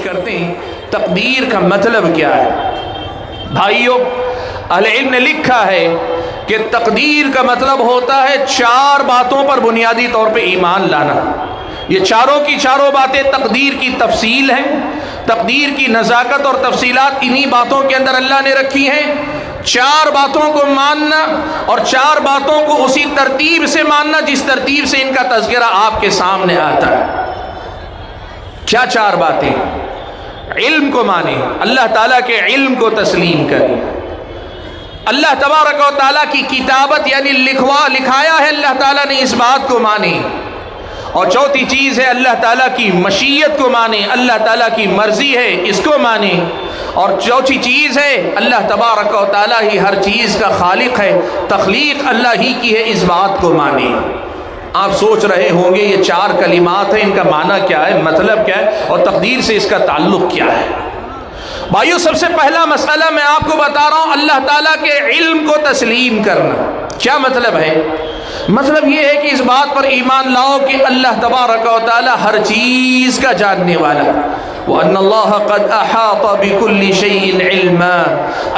پیش کرتے ہیں تقدیر کا مطلب کیا ہے۔ بھائیوں، اہل علم نے لکھا ہے کہ تقدیر کا مطلب ہوتا ہے 4 باتوں پر بنیادی طور پہ ایمان لانا۔ یہ چاروں کی چاروں باتیں تقدیر کی تفصیل ہیں، تقدیر کی نزاکت اور تفصیلات انہی باتوں کے اندر اللہ نے رکھی ہیں۔ 4 باتوں کو ماننا اور 4 باتوں کو اسی ترتیب سے ماننا جس ترتیب سے ان کا تذکرہ آپ کے سامنے آتا ہے۔ کیا 4 باتیں؟ علم کو مانیں، اللہ تعالیٰ کے علم کو تسلیم کریں، اللہ تبارک و تعالیٰ کی کتابت یعنی لکھایا ہے اللہ تعالیٰ نے، اس بات کو مانیں۔ اور چوتھی چیز ہے اللہ تعالیٰ کی مشیت کو مانیں، اللہ تعالیٰ کی مرضی ہے اس کو مانیں۔ اور چوتھی چیز ہے اللہ تبارک و تعالیٰ ہی ہر چیز کا خالق ہے، تخلیق اللہ ہی کی ہے، اس بات کو مانیں۔ آپ سوچ رہے ہوں گے یہ 4 کلمات ہیں، ان کا معنی کیا ہے، مطلب کیا ہے، اور تقدیر سے اس کا تعلق کیا ہے؟ بھائیو، سب سے پہلا مسئلہ میں آپ کو بتا رہا ہوں، اللہ تعالیٰ کے علم کو تسلیم کرنا۔ کیا مطلب ہے؟ مطلب یہ ہے کہ اس بات پر ایمان لاؤ کہ اللہ تبارک و تعالیٰ ہر چیز کا جاننے والا، وَأَنَّ اللَّهَ قَدْ أَحَاطَ بِكُلِّ شَيْءٍ عِلْمًا،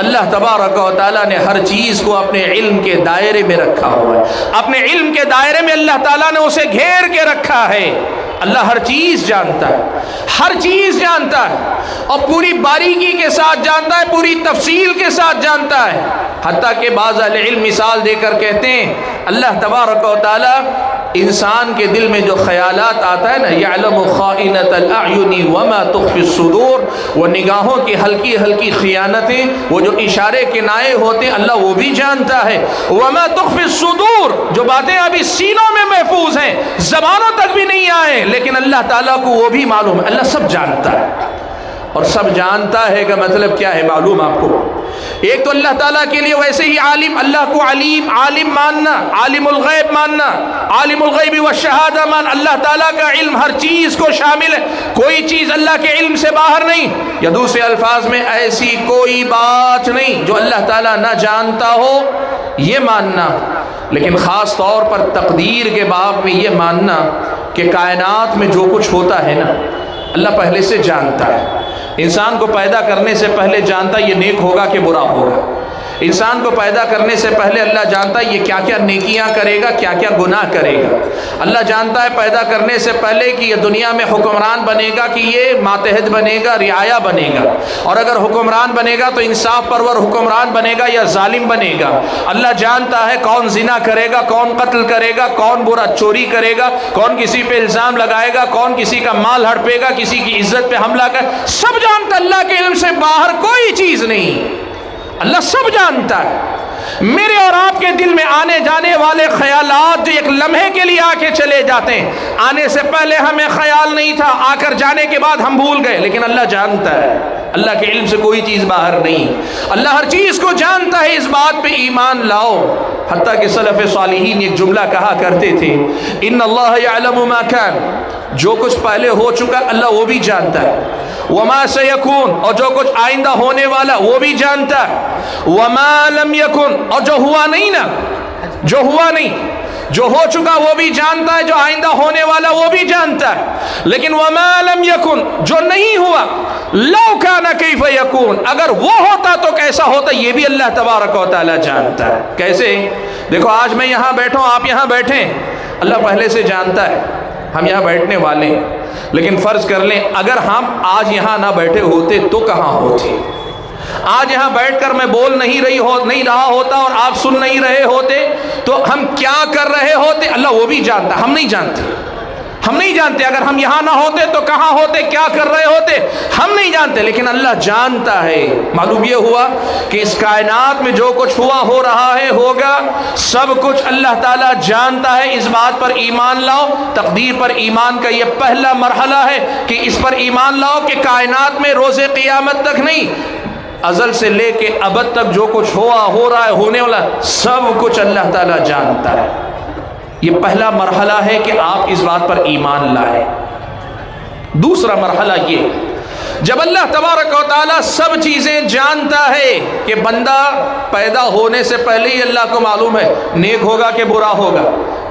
اللہ تبارک و تعالیٰ نے ہر چیز کو اپنے علم کے دائرے میں رکھا ہوا ہے، اپنے علم کے دائرے میں اللہ تعالیٰ نے اسے گھیر کے رکھا ہے۔ اللہ ہر چیز جانتا ہے، ہر چیز جانتا ہے، اور پوری باریکی کے ساتھ جانتا ہے، پوری تفصیل کے ساتھ جانتا ہے۔ حتیٰ کہ بعض اہل علم مثال دے کر کہتے ہیں اللہ تبارک و تعالیٰ انسان کے دل میں جو خیالات آتا ہے نا، یعلم خائنۃ الاعین وما تخفی الصدور، وہ نگاہوں کی ہلکی ہلکی خیانتیں، وہ جو اشارے کنائے ہوتے ہیں اللہ وہ بھی جانتا ہے۔ وما تخفی الصدور، جو باتیں ابھی سینوں میں محفوظ ہیں، زبانوں تک بھی نہیں آئے، لیکن اللہ تعالیٰ کو وہ بھی معلوم ہے۔ اللہ سب جانتا ہے، اور سب جانتا ہے کا مطلب کیا ہے معلوم آپ کو؟ ایک تو اللہ تعالیٰ کے لیے ویسے ہی عالم، اللہ کو علیم، عالم ماننا، عالم الغیب ماننا، عالم الغیب والشہادہ مان، اللہ تعالیٰ کا علم ہر چیز کو شامل ہے، کوئی چیز اللہ کے علم سے باہر نہیں، یا دوسرے الفاظ میں ایسی کوئی بات نہیں جو اللہ تعالیٰ نہ جانتا ہو، یہ ماننا۔ لیکن خاص طور پر تقدیر کے باب میں یہ ماننا کہ کائنات میں جو کچھ ہوتا ہے نا اللہ پہلے سے جانتا ہے۔ انسان کو پیدا کرنے سے پہلے جانتا ہے یہ نیک ہوگا کہ برا ہوگا، انسان کو پیدا کرنے سے پہلے اللہ جانتا ہے یہ کیا کیا نیکیاں کرے گا، کیا کیا گناہ کرے گا۔ اللہ جانتا ہے پیدا کرنے سے پہلے کہ یہ دنیا میں حکمران بنے گا کہ یہ ماتحت بنے گا، رعایا بنے گا، اور اگر حکمران بنے گا تو انصاف پرور حکمران بنے گا یا ظالم بنے گا۔ اللہ جانتا ہے کون زنا کرے گا، کون قتل کرے گا، کون برا چوری کرے گا، کون کسی پہ الزام لگائے گا، کون کسی کا مال ہڑپے گا، کسی کی عزت پہ حملہ کرے، سب جانتا۔ اللہ کے علم سے باہر کوئی چیز نہیں، اللہ سب جانتا ہے۔ میرے اور آپ کے دل میں آنے جانے والے خیالات جو ایک لمحے کے لیے آ کے چلے جاتے ہیں، آنے سے پہلے ہمیں خیال نہیں تھا، آ کر جانے کے بعد ہم بھول گئے، لیکن اللہ جانتا ہے۔ اللہ کے علم سے کوئی چیز باہر نہیں، اللہ ہر چیز کو جانتا ہے، اس بات پہ ایمان لاؤ۔ حتیٰ کہ سلف صالحین ایک جملہ کہا کرتے تھے، ان اللہ یعلم ما کان، جو کچھ پہلے ہو چکا اللہ وہ بھی جانتا ہے، وما سیکون، اور جو کچھ آئندہ ہونے والا وہ بھی جانتا ہے، وما لم یکن، اور جو ہوا نہیں نا، جو ہوا نہیں، جو ہو چکا وہ بھی جانتا ہے، جو آئندہ ہونے والا وہ بھی جانتا ہے، لیکن وما لم یکن، جو نہیں ہوا، لو کان کیف یکون، اگر وہ ہوتا تو کیسا ہوتا، یہ بھی اللہ تبارک و تعالی جانتا ہے۔ کیسے؟ دیکھو آج میں یہاں بیٹھا ہوں، آپ یہاں بیٹھیں، اللہ پہلے سے جانتا ہے ہم یہاں بیٹھنے والے ہیں، لیکن فرض کر لیں اگر ہم آج یہاں نہ بیٹھے ہوتے تو کہاں ہوتے؟ آج یہاں بیٹھ کر میں بول نہیں رہا ہوتا اور آپ سن نہیں رہے ہوتے تو ہم کیا کر رہے ہوتے؟ اللہ وہ بھی جانتا، ہم نہیں جانتے، ہم نہیں جانتے۔ اگر ہم یہاں نہ ہوتے تو کہاں ہوتے، کیا کر رہے ہوتے، ہم نہیں جانتے، لیکن اللہ جانتا ہے۔ معلوم یہ ہوا کہ اس کائنات میں جو کچھ ہوا، ہو رہا ہے، ہوگا، سب کچھ اللہ تعالیٰ جانتا ہے۔ اس بات پر ایمان لاؤ۔ تقدیر پر ایمان کا یہ پہلا مرحلہ ہے کہ اس پر ایمان لاؤ کہ کائنات میں روز قیامت تک نہیں، ازل سے لے کے ابد تک جو کچھ ہوا، ہو رہا ہے، ہونے والا، سب کچھ اللہ تعالیٰ جانتا ہے۔ یہ پہلا مرحلہ ہے کہ آپ اس بات پر ایمان لائیں۔ دوسرا مرحلہ یہ، جب اللہ تبارک و تعالیٰ سب چیزیں جانتا ہے کہ بندہ پیدا ہونے سے پہلے ہی اللہ کو معلوم ہے نیک ہوگا کہ برا ہوگا،